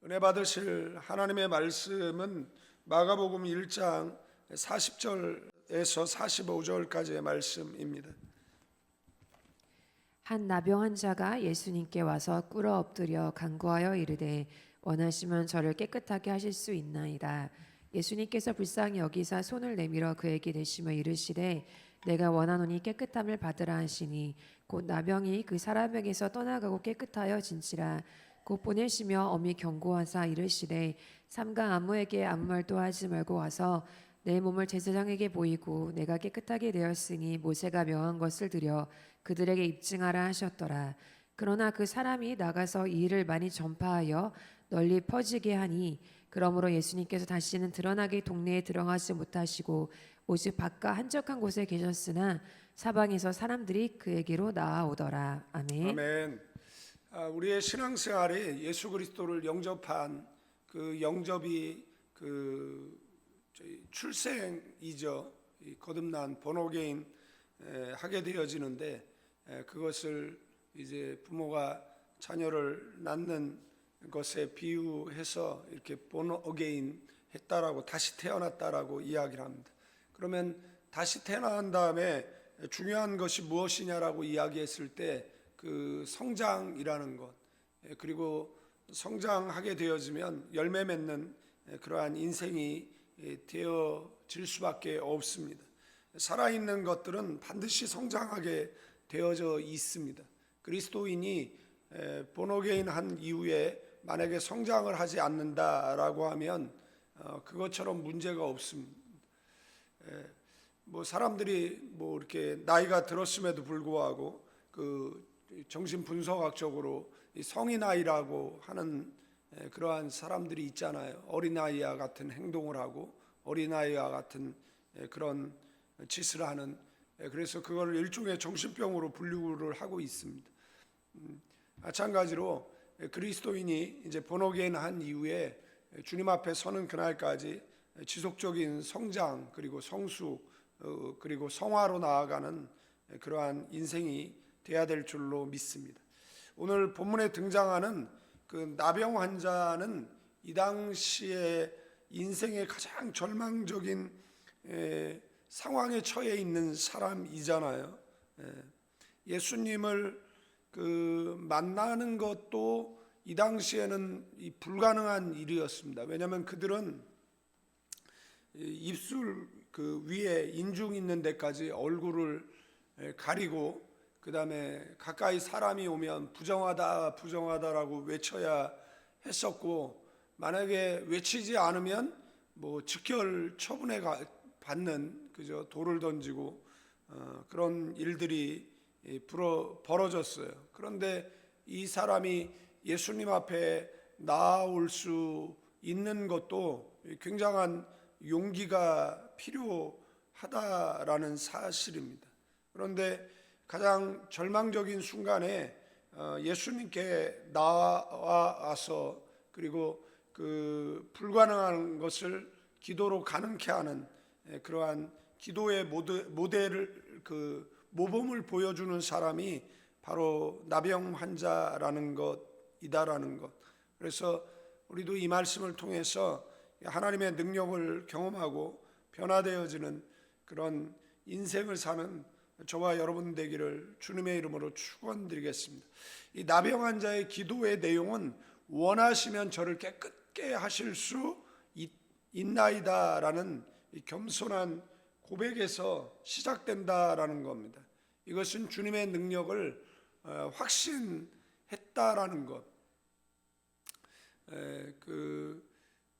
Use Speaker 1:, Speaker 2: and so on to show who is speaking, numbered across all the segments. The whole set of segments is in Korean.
Speaker 1: 은혜 받으실 하나님의 말씀은 마가복음 1장 40절에서 45절까지의 말씀입니다.
Speaker 2: 한 나병 환자가 예수님께 와서 꿇어 엎드려 간구하여 이르되 원하시면 저를 깨끗하게 하실 수 있나이다. 예수님께서 불쌍히 여기사 손을 내밀어 그에게 대시며 이르시되 내가 원하노니 깨끗함을 받으라 하시니 곧 나병이 그 사람에게서 떠나가고 깨끗하여 진치라. 곧 보내시며 엄히 경고하사 이르시되 삼가 아무에게 아무 말도 하지 말고 와서 내 몸을 제사장에게 보이고 내가 깨끗하게 되었으니 모세가 명한 것을 드려 그들에게 입증하라 하셨더라. 그러나 그 사람이 나가서 이 일을 많이 전파하여 널리 퍼지게 하니 그러므로 예수님께서 다시는 드러나게 동네에 들어가지 못하시고 오직 바깥 한적한 곳에 계셨으나 사방에서 사람들이 그에게로 나아오더라. 아멘.
Speaker 1: 아멘. 우리의 신앙생활에 예수 그리스도를 영접한 그 영접이 저희 출생이죠. 거듭난 본어게인 하게 되어지는데 그것을 이제 부모가 자녀를 낳는 것에 비유해서 이렇게 본어게인 했다라고, 다시 태어났다라고 이야기를 합니다. 그러면 다시 태어난 다음에 중요한 것이 무엇이냐라고 이야기했을 때 그 성장이라는 것, 그리고 성장하게 되어지면 열매 맺는 그러한 인생이 되어질 수밖에 없습니다. 살아있는 것들은 반드시 성장하게 되어져 있습니다. 그리스도인이 본어게인 한 이후에 만약에 성장을 하지 않는다라고 하면 그것처럼 문제가 없습니다. 뭐 사람들이 뭐 이렇게 나이가 들었음에도 불구하고 그 정신분석학적으로 성인아이라고 하는 그러한 사람들이 있잖아요. 어린아이와 같은 행동을 하고 어린아이와 같은 그런 짓을 하는, 그래서 그걸 일종의 정신병으로 분류를 하고 있습니다. 마찬가지로 그리스도인이 이제 본어게인 한 이후에 주님 앞에 서는 그날까지 지속적인 성장, 그리고 성수, 그리고 성화로 나아가는 그러한 인생이 돼야 될 줄로 믿습니다. 오늘 본문에 등장하는 그 나병 환자는 이 당시에 인생의 가장 절망적인 상황에 처해 있는 사람이잖아요. 예수님을 만나는 것도 이 당시에는 불가능한 일이었습니다. 왜냐하면 그들은 입술 그 위에 인중 있는 데까지 얼굴을 가리고, 그 다음에 가까이 사람이 오면 부정하다 부정하다라고 외쳐야 했었고, 만약에 외치지 않으면 뭐 즉결 처분에 받는, 그저 돌을 던지고 그런 일들이 벌어졌어요. 그런데 이 사람이 예수님 앞에 나아올 수 있는 것도 굉장한 용기가 필요하다라는 사실입니다. 그런데 가장 절망적인 순간에 예수님께 나와서, 그리고 그 불가능한 것을 기도로 가능케 하는 그러한 기도의 모델을, 그 모범을 보여주는 사람이 바로 나병 환자라는 것이다라는 것. 그래서 우리도 이 말씀을 통해서 하나님의 능력을 경험하고 변화되어지는 그런 인생을 사는 저와 여러분 되기를 주님의 이름으로 축원드리겠습니다. 이 나병 환자의 기도의 내용은 원하시면 저를 깨끗게 하실 수 있나이다라는 겸손한 고백에서 시작된다라는 겁니다. 이것은 주님의 능력을 확신했다라는 것. 그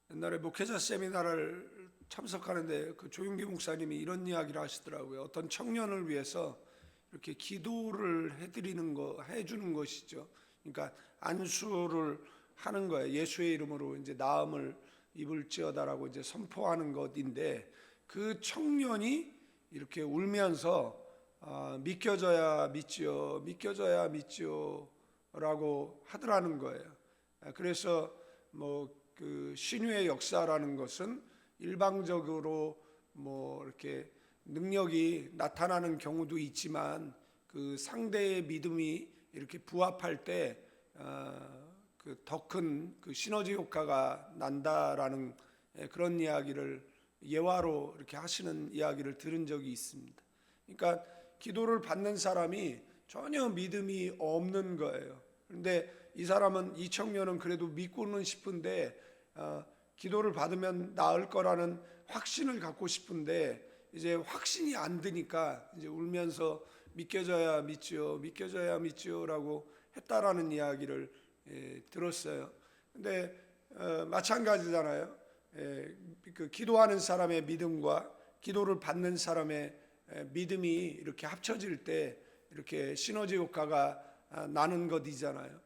Speaker 1: 옛날에 목회자 세미나를 참석하는데 그 조윤기 목사님이 이런 이야기를 하시더라고요. 어떤 청년을 위해서 이렇게 기도를 해주는 것이죠. 그러니까 안수를 하는 거예요. 예수의 이름으로 이제 나음을 입을지어다라고 이제 선포하는 것인데, 그 청년이 이렇게 울면서 믿겨져야 믿지요, 믿겨져야 믿지요라고 하더라는 거예요. 그래서 뭐 그 신유의 역사라는 것은 일방적으로 뭐 이렇게 능력이 나타나는 경우도 있지만, 그 상대의 믿음이 이렇게 부합할 때 더 큰 그 시너지 효과가 난다라는 그런 이야기를 예화로 이렇게 하시는 이야기를 들은 적이 있습니다. 그러니까 기도를 받는 사람이 전혀 믿음이 없는 거예요. 그런데 이 사람은, 이 청년은 그래도 믿고는 싶은데 기도를 받으면 나을 거라는 확신을 갖고 싶은데 이제 확신이 안 드니까 이제 울면서 믿겨져야 믿지요, 믿겨져야 믿지요라고 했다라는 이야기를 들었어요. 근데 마찬가지잖아요. 그 기도하는 사람의 믿음과 기도를 받는 사람의 믿음이 이렇게 합쳐질 때 이렇게 시너지 효과가 나는 것이잖아요.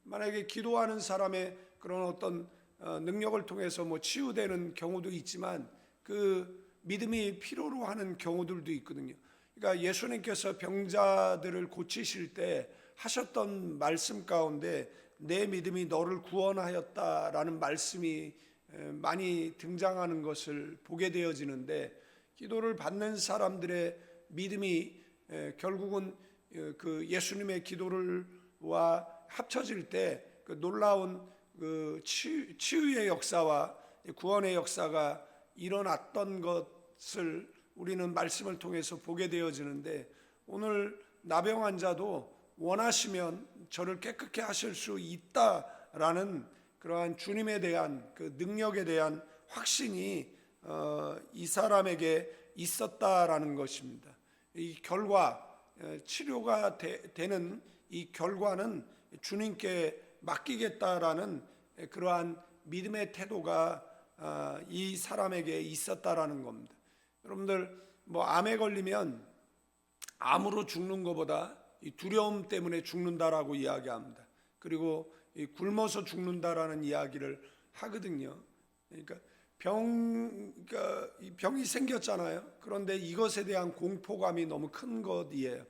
Speaker 1: 만약에 기도하는 사람의 그런 어떤 능력을 통해서 뭐 치유되는 경우도 있지만 그 믿음이 필요로 하는 경우들도 있거든요. 그러니까 예수님께서 병자들을 고치실 때 하셨던 말씀 가운데 내 믿음이 너를 구원하였다라는 말씀이 많이 등장하는 것을 보게 되어지는데, 기도를 받는 사람들의 믿음이 결국은 그 예수님의 기도를와 합쳐질 때 그 놀라운 그 치유의 역사와 구원의 역사가 일어났던 것을 우리는 말씀을 통해서 보게 되어지는데, 오늘 나병 환자도 원하시면 저를 깨끗게 하실 수 있다라는 그러한 주님에 대한 그 능력에 대한 확신이 이 사람에게 있었다라는 것입니다. 이 결과, 치료가 되는 이 결과는 주님께 맡기겠다라는 그러한 믿음의 태도가 이 사람에게 있었다라는 겁니다. 여러분들 뭐 암에 걸리면 암으로 죽는 것보다 이 두려움 때문에 죽는다라고 이야기합니다. 그리고 이 굶어서 죽는다라는 이야기를 하거든요. 그러니까 이 병이 생겼잖아요. 그런데 이것에 대한 공포감이 너무 큰 것이에요.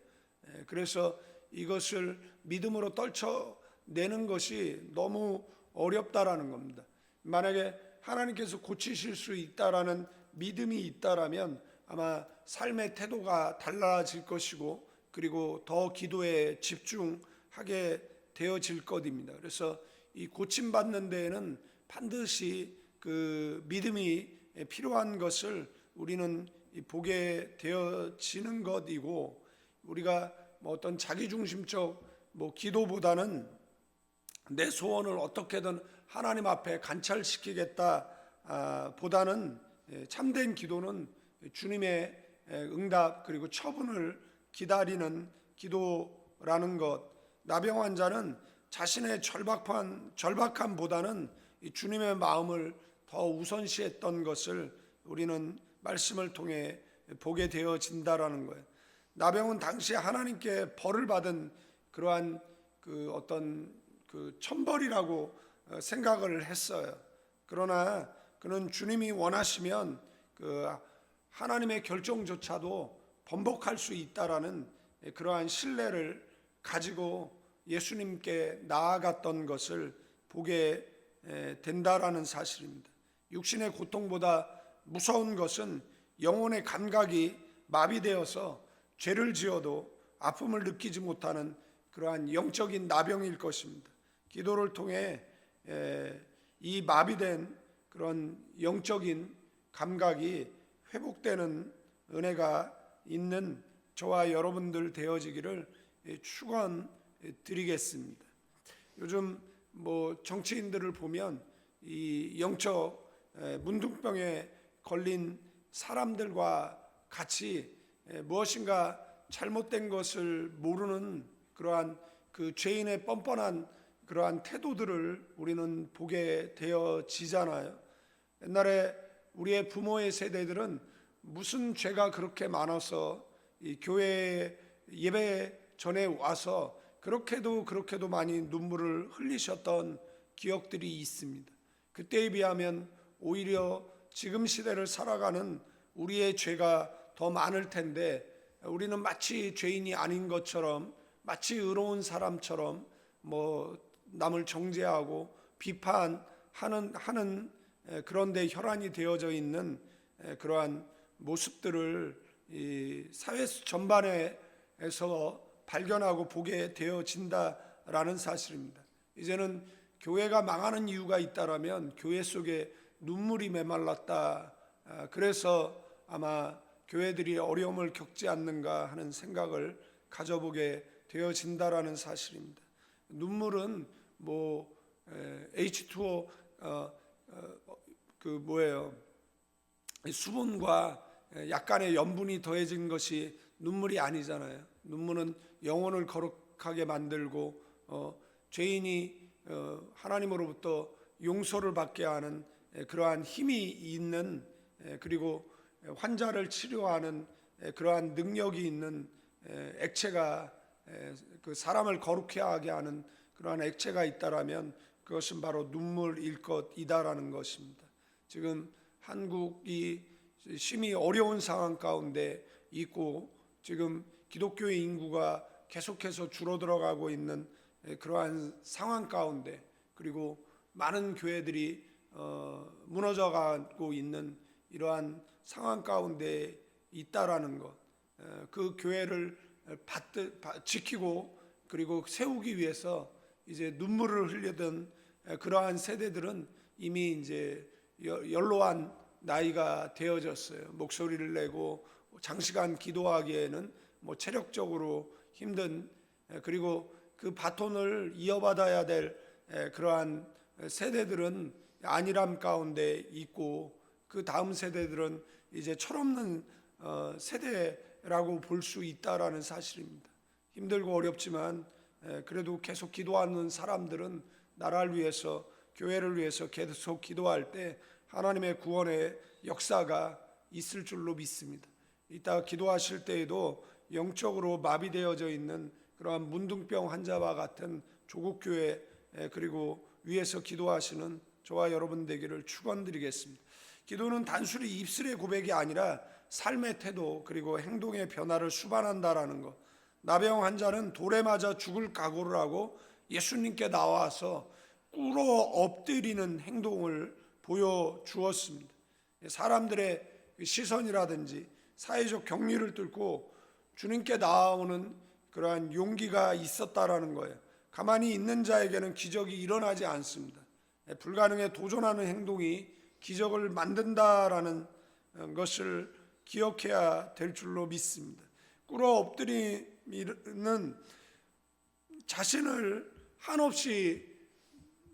Speaker 1: 그래서 이것을 믿음으로 떨쳐내는 것이 너무 어렵다라는 겁니다. 만약에 하나님께서 고치실 수 있다라는 믿음이 있다라면 아마 삶의 태도가 달라질 것이고, 그리고 더 기도에 집중하게 되어질 것입니다. 그래서 이 고침받는 데에는 반드시 그 믿음이 필요한 것을 우리는 보게 되어지는 것이고, 우리가 뭐 어떤 자기중심적 뭐 기도보다는 내 소원을 어떻게든 하나님 앞에 관찰시키겠다 보다는 참된 기도는 주님의 응답 그리고 처분을 기다리는 기도라는 것. 나병 환자는 자신의 절박함보다는 주님의 마음을 더 우선시했던 것을 우리는 말씀을 통해 보게 되어진다라는 거예요. 나병은 당시 하나님께 벌을 받은 그러한 그 어떤 그 천벌이라고 생각을 했어요. 그러나 그는 주님이 원하시면 그 하나님의 결정조차도 번복할 수 있다라는 그러한 신뢰를 가지고 예수님께 나아갔던 것을 보게 된다라는 사실입니다. 육신의 고통보다 무서운 것은 영혼의 감각이 마비되어서 죄를 지어도 아픔을 느끼지 못하는 그러한 영적인 나병일 것입니다. 기도를 통해 이 마비된 그런 영적인 감각이 회복되는 은혜가 있는 저와 여러분들 되어지기를 축원드리겠습니다. 요즘 뭐 정치인들을 보면 이 영적 문둥병에 걸린 사람들과 같이 무엇인가 잘못된 것을 모르는 그러한 그 죄인의 뻔뻔한 그러한 태도들을 우리는 보게 되어지잖아요. 옛날에 우리의 부모의 세대들은 무슨 죄가 그렇게 많아서 이 교회 예배 전에 와서 그렇게도 많이 눈물을 흘리셨던 기억들이 있습니다. 그때에 비하면 오히려 지금 시대를 살아가는 우리의 죄가 더 많을 텐데, 우리는 마치 죄인이 아닌 것처럼, 마치 의로운 사람처럼 뭐 남을 정죄하고 비판하는 그런데 혈안이 되어져 있는 그러한 모습들을 이 사회 전반에서 발견하고 보게 되어진다라는 사실입니다. 이제는 교회가 망하는 이유가 있다라면 교회 속에 눈물이 메말랐다. 그래서 아마 교회들이 어려움을 겪지 않는가 하는 생각을 가져보게 되어진다라는 사실입니다. 눈물은 뭐 H2O 그 뭐예요? 수분과 약간의 염분이 더해진 것이 눈물이 아니잖아요. 눈물은 영혼을 거룩하게 만들고 죄인이 하나님으로부터 용서를 받게 하는 그러한 힘이 있는, 그리고 환자를 치료하는 그러한 능력이 있는 액체가, 그 사람을 거룩해 하게 하는 그러한 액체가 있다라면 그것은 바로 눈물일 것이다라는 것입니다. 지금 한국이 심히 어려운 상황 가운데 있고 지금 기독교의 인구가 계속해서 줄어들어가고 있는 그러한 상황 가운데, 그리고 많은 교회들이 무너져가고 있는 이러한 상황 가운데 있다라는 것, 그 교회를 지키고 그리고 세우기 위해서 이제 눈물을 흘리던 그러한 세대들은 이미 이제 연로한 나이가 되어졌어요. 목소리를 내고 장시간 기도하기에는 뭐 체력적으로 힘든, 그리고 그 바톤을 이어받아야 될 그러한 세대들은 안일함 가운데 있고, 그 다음 세대들은 이제 철없는 세대라고 볼 수 있다라는 사실입니다. 힘들고 어렵지만 그래도 계속 기도하는 사람들은 나라를 위해서, 교회를 위해서 계속 기도할 때 하나님의 구원의 역사가 있을 줄로 믿습니다. 이따 기도하실 때에도 영적으로 마비되어져 있는 그러한 문둥병 환자와 같은 조국 교회, 그리고 위에서 기도하시는 저와 여러분 되기를 축원드리겠습니다. 기도는 단순히 입술의 고백이 아니라 삶의 태도 그리고 행동의 변화를 수반한다라는 것. 나병 환자는 돌에 맞아 죽을 각오를 하고 예수님께 나와서 꿇어 엎드리는 행동을 보여주었습니다. 사람들의 시선이라든지 사회적 격리를 뚫고 주님께 나아오는 그러한 용기가 있었다라는 거예요. 가만히 있는 자에게는 기적이 일어나지 않습니다. 불가능에 도전하는 행동이 기적을 만든다라는 것을 기억해야 될 줄로 믿습니다. 꿇어 엎드림은 자신을 한없이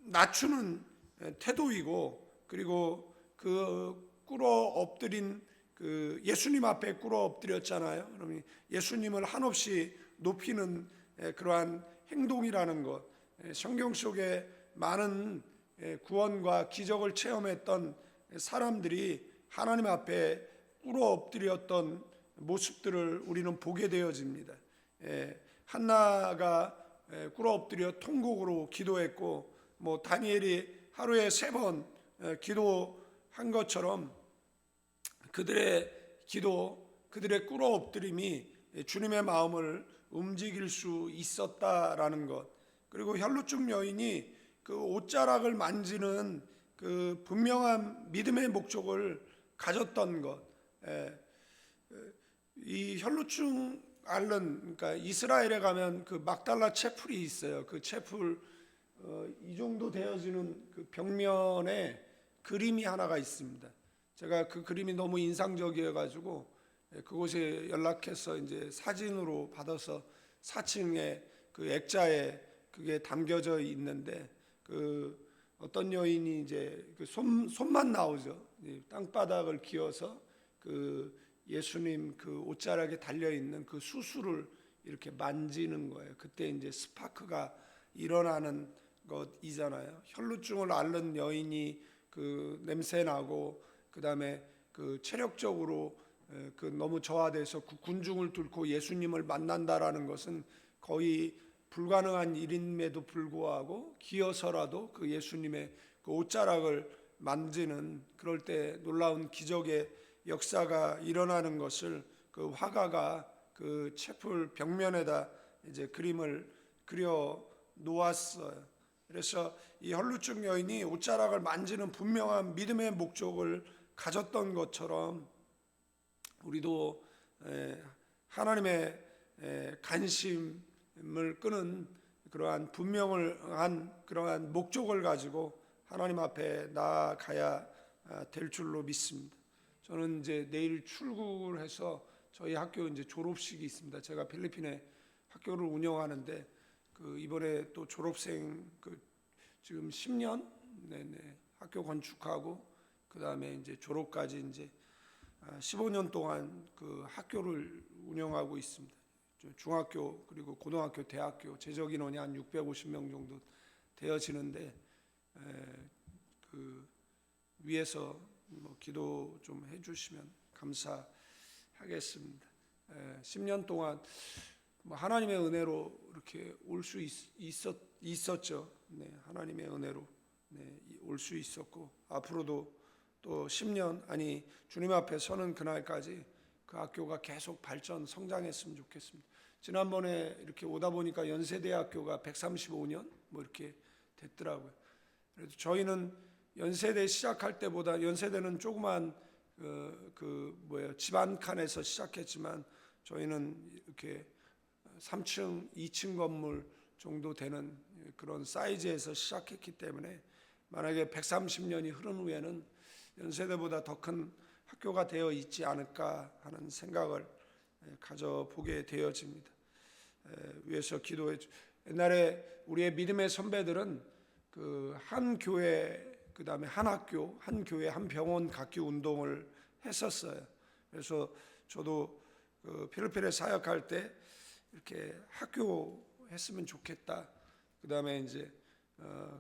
Speaker 1: 낮추는 태도이고, 그리고 그 꿇어 엎드린 그 예수님 앞에 꿇어 엎드렸잖아요. 그러면 예수님을 한없이 높이는 그러한 행동이라는 것. 성경 속에 많은 구원과 기적을 체험했던 사람들이 하나님 앞에 꿇어 엎드렸던 모습들을 우리는 보게 되어집니다. 한나가 꿇어 엎드려 통곡으로 기도했고, 뭐 다니엘이 하루에 3번 기도한 것처럼 그들의 기도, 그들의 꿇어 엎드림이 주님의 마음을 움직일 수 있었다라는 것. 그리고 혈루증 여인이 그 옷자락을 만지는 그 분명한 믿음의 목적을 가졌던 것. 이 혈루증 앓는, 그러니까 이스라엘에 가면 그 막달라 채플이 있어요. 그 채플 이 정도 되어지는 그 벽면에 그림이 하나가 있습니다. 제가 그 그림이 너무 인상적이어 가지고 그곳에 연락해서 이제 사진으로 받아서 4층에 그 액자에 그게 담겨져 있는데, 그 어떤 여인이 이제 그 손만 나오죠. 땅바닥을 기어서 그 예수님 그 옷자락에 달려 있는 그 수술을 이렇게 만지는 거예요. 그때 이제 스파크가 일어나는 것이잖아요. 혈루증을 앓는 여인이 그 냄새 나고, 그 다음에 그 체력적으로 그 너무 저하돼서 그 군중을 뚫고 예수님을 만난다라는 것은 거의 불가능한 일임에도 불구하고 기어서라도 그 예수님의 그 옷자락을 만지는, 그럴 때 놀라운 기적의 역사가 일어나는 것을 그 화가가 그 채플 벽면에다 이제 그림을 그려 놓았어요. 그래서 이 혈루증 여인이 옷자락을 만지는 분명한 믿음의 목적을 가졌던 것처럼 우리도 하나님의 관심을 끄는 그러한 분명한 그러한 목적을 가지고 하나님 앞에 나아가야 될 줄로 믿습니다. 저는 이제 내일 출국을 해서 저희 학교 이제 졸업식이 있습니다. 제가 필리핀에 학교를 운영하는데 그 이번에 또 졸업생 그 지금 10년 학교 건축하고 그 다음에 이제 졸업까지 이제 15년 동안 그 학교를 운영하고 있습니다. 중학교 그리고 고등학교, 대학교 재적 인원이 한 650명 정도 되어지는데 그 위에서 뭐 기도 좀 해주시면 감사하겠습니다. 10년 동안 뭐 하나님의 은혜로 이렇게 올 수 있었죠. 네, 하나님의 은혜로 올 수 있었고 앞으로도 또 10년 아니 주님 앞에 서는 그날까지 그 학교가 계속 발전 성장했으면 좋겠습니다. 지난번에 이렇게 오다 보니까 연세대학교가 135년 뭐 이렇게 됐더라고요. 그래도 저희는 연세대 시작할 때보다 연세대는 조그만 집 한 칸에서 시작했지만 저희는 이렇게 3층, 2층 건물 정도 되는 그런 사이즈에서 시작했기 때문에 만약에 130년이 흐른 후에는 연세대보다 더 큰 학교가 되어 있지 않을까 하는 생각을 가져보게 되어집니다. 위에서 기도해 옛날에 우리의 믿음의 선배들은 그 한 교회 그 다음에 한 학교, 한 교회, 한 병원 갖기 운동을 했었어요. 그래서 저도 그 필리핀에 사역할 때 이렇게 학교 했으면 좋겠다. 그 다음에 이제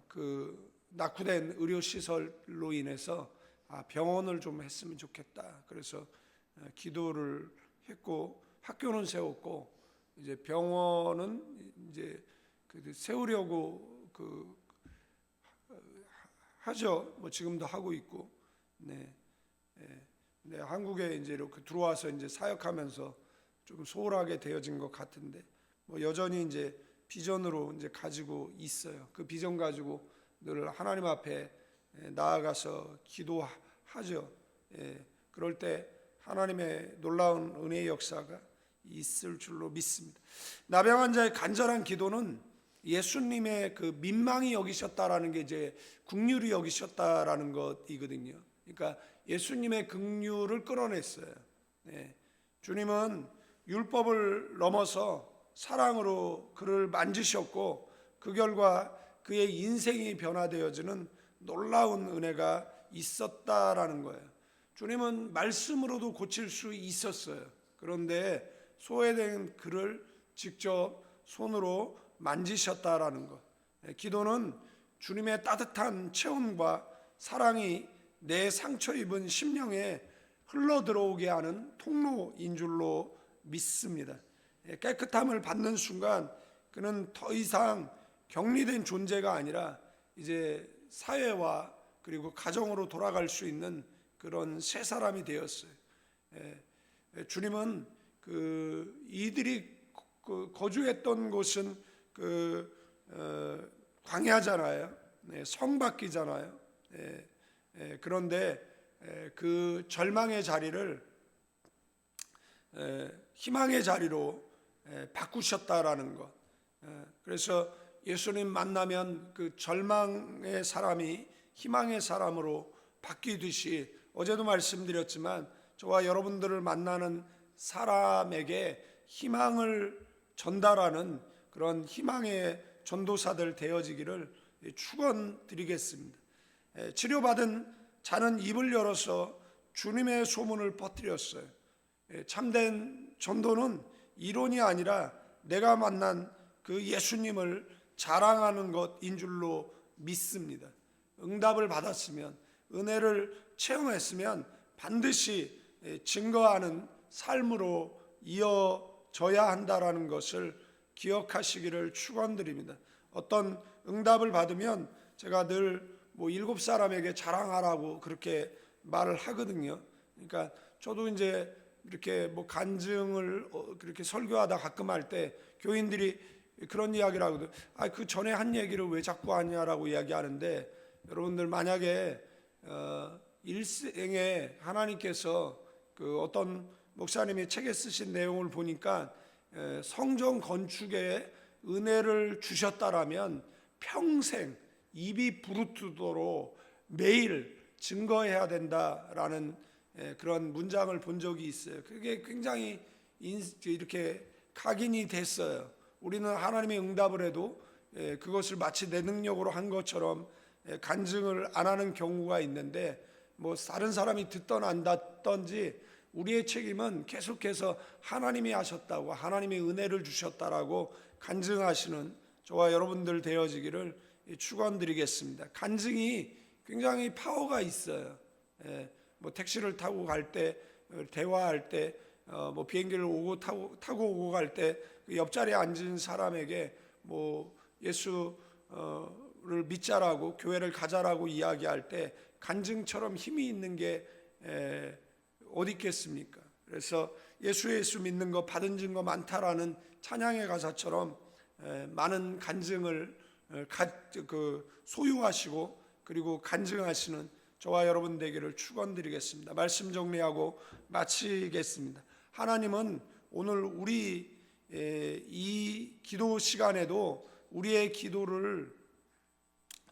Speaker 1: 그 낙후된 의료 시설로 인해서 병원을 좀 했으면 좋겠다. 그래서 기도를 했고 학교는 세웠고 이제 병원은 이제 세우려고 하죠. 뭐 지금도 하고 있고, 네, 한국에 이제 이렇게 들어와서 이제 사역하면서 좀 소홀하게 되어진 것 같은데, 뭐 여전히 이제 비전으로 이제 가지고 있어요. 그 비전 가지고 늘 하나님 앞에 나아가서 기도하죠. 그럴 때 하나님의 놀라운 은혜의 역사가 있을 줄로 믿습니다. 나병 환자의 간절한 기도는 예수님의 그 민망히 여기셨다라는 게 이제 긍휼히 여기셨다라는 것이거든요. 그러니까 예수님의 긍휼을 끌어냈어요. 주님은 율법을 넘어서 사랑으로 그를 만지셨고 그 결과 그의 인생이 변화되어지는 놀라운 은혜가 있었다라는 거예요. 주님은 말씀으로도 고칠 수 있었어요. 그런데 소외된 그를 직접 손으로 만지셨다라는 것. 기도는 주님의 따뜻한 체온과 사랑이 내 상처 입은 심령에 흘러 들어오게 하는 통로인 줄로 믿습니다. 깨끗함을 받는 순간 그는 더 이상 격리된 존재가 아니라 이제 사회와 그리고 가정으로 돌아갈 수 있는 그런 새 사람이 되었어요. 주님은 이들이 거주했던 곳은 광야잖아요. 성밖이잖아요. 그런데 그 절망의 자리를 희망의 자리로 바꾸셨다라는 것. 그래서 예수님 만나면 그 절망의 사람이 희망의 사람으로 바뀌듯이 어제도 말씀드렸지만 저와 여러분들을 만나는 사람에게 희망을 전달하는 그런 희망의 전도사들 되어지기를 축원드리겠습니다. 치료받은 자는 입을 열어서 주님의 소문을 퍼뜨렸어요. 참된 전도는 이론이 아니라 내가 만난 그 예수님을 자랑하는 것인 줄로 믿습니다. 응답을 받았으면 은혜를 체험했으면 반드시 증거하는 삶으로 이어져야 한다라는 것을 기억하시기를 축원드립니다. 어떤 응답을 받으면 제가 늘 7사람에게 자랑하라고 그렇게 말을 하거든요. 그러니까 저도 이제 이렇게 간증을 그렇게 설교하다 가끔 할 때 교인들이 그런 이야기를 하거든요. 그 전에 한 얘기를 왜 자꾸 하냐라고 이야기하는데, 여러분들 만약에 일생에 하나님께서 그 어떤 목사님이 책에 쓰신 내용을 보니까 성전 건축에 은혜를 주셨다라면 평생 입이 부르트도록 매일 증거해야 된다라는 그런 문장을 본 적이 있어요. 그게 굉장히 이렇게 각인이 됐어요. 우리는 하나님의 응답을 해도 그것을 마치 내 능력으로 한 것처럼 간증을 안 하는 경우가 있는데, 뭐 다른 사람이 듣던 안 듣던지 우리의 책임은 계속해서 하나님이 하셨다고, 하나님의 은혜를 주셨다라고 간증하시는 저와 여러분들 되어지기를 축원드리겠습니다. 간증이 굉장히 파워가 있어요. 뭐 택시를 타고 갈 때, 대화할 때, 뭐 비행기를 타고 오고 갈 때 그 옆자리에 앉은 사람에게 뭐 예수를 믿자라고, 교회를 가자라고 이야기할 때 간증처럼 힘이 있는 게 어디 있겠습니까? 그래서 예수 믿는 거 받은 증거 많다라는 찬양의 가사처럼 많은 간증을 소유하시고 그리고 간증하시는 저와 여러분 되기를 축원드리겠습니다. 말씀 정리하고 마치겠습니다. 하나님은 오늘 우리 이 기도 시간에도 우리의 기도를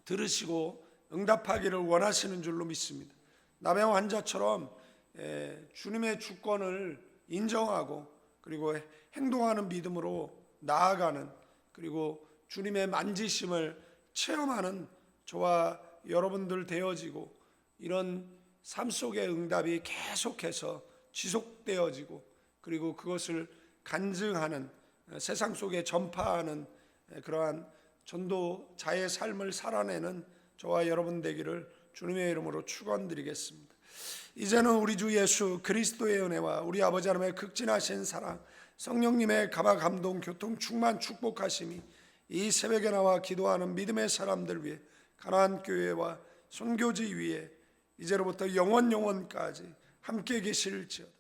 Speaker 1: 들으시고 응답하기를 원하시는 줄로 믿습니다. 나병 환자처럼 주님의 주권을 인정하고 그리고 행동하는 믿음으로 나아가는, 그리고 주님의 만지심을 체험하는 저와 여러분들 되어지고, 이런 삶 속의 응답이 계속해서 지속되어지고 그리고 그것을 간증하는, 세상 속에 전파하는 그러한 전도자의 삶을 살아내는 저와 여러분 되기를 주님의 이름으로 축원드리겠습니다. 이제는 우리 주 예수 그리스도의 은혜와 우리 아버지 하나님의 극진하신 사랑, 성령님의 감화 감동 교통 충만 축복하심이 이 새벽에 나와 기도하는 믿음의 사람들 위해, 가나안 교회와 선교지 위에 이제로부터 영원까지 함께 계실지어다.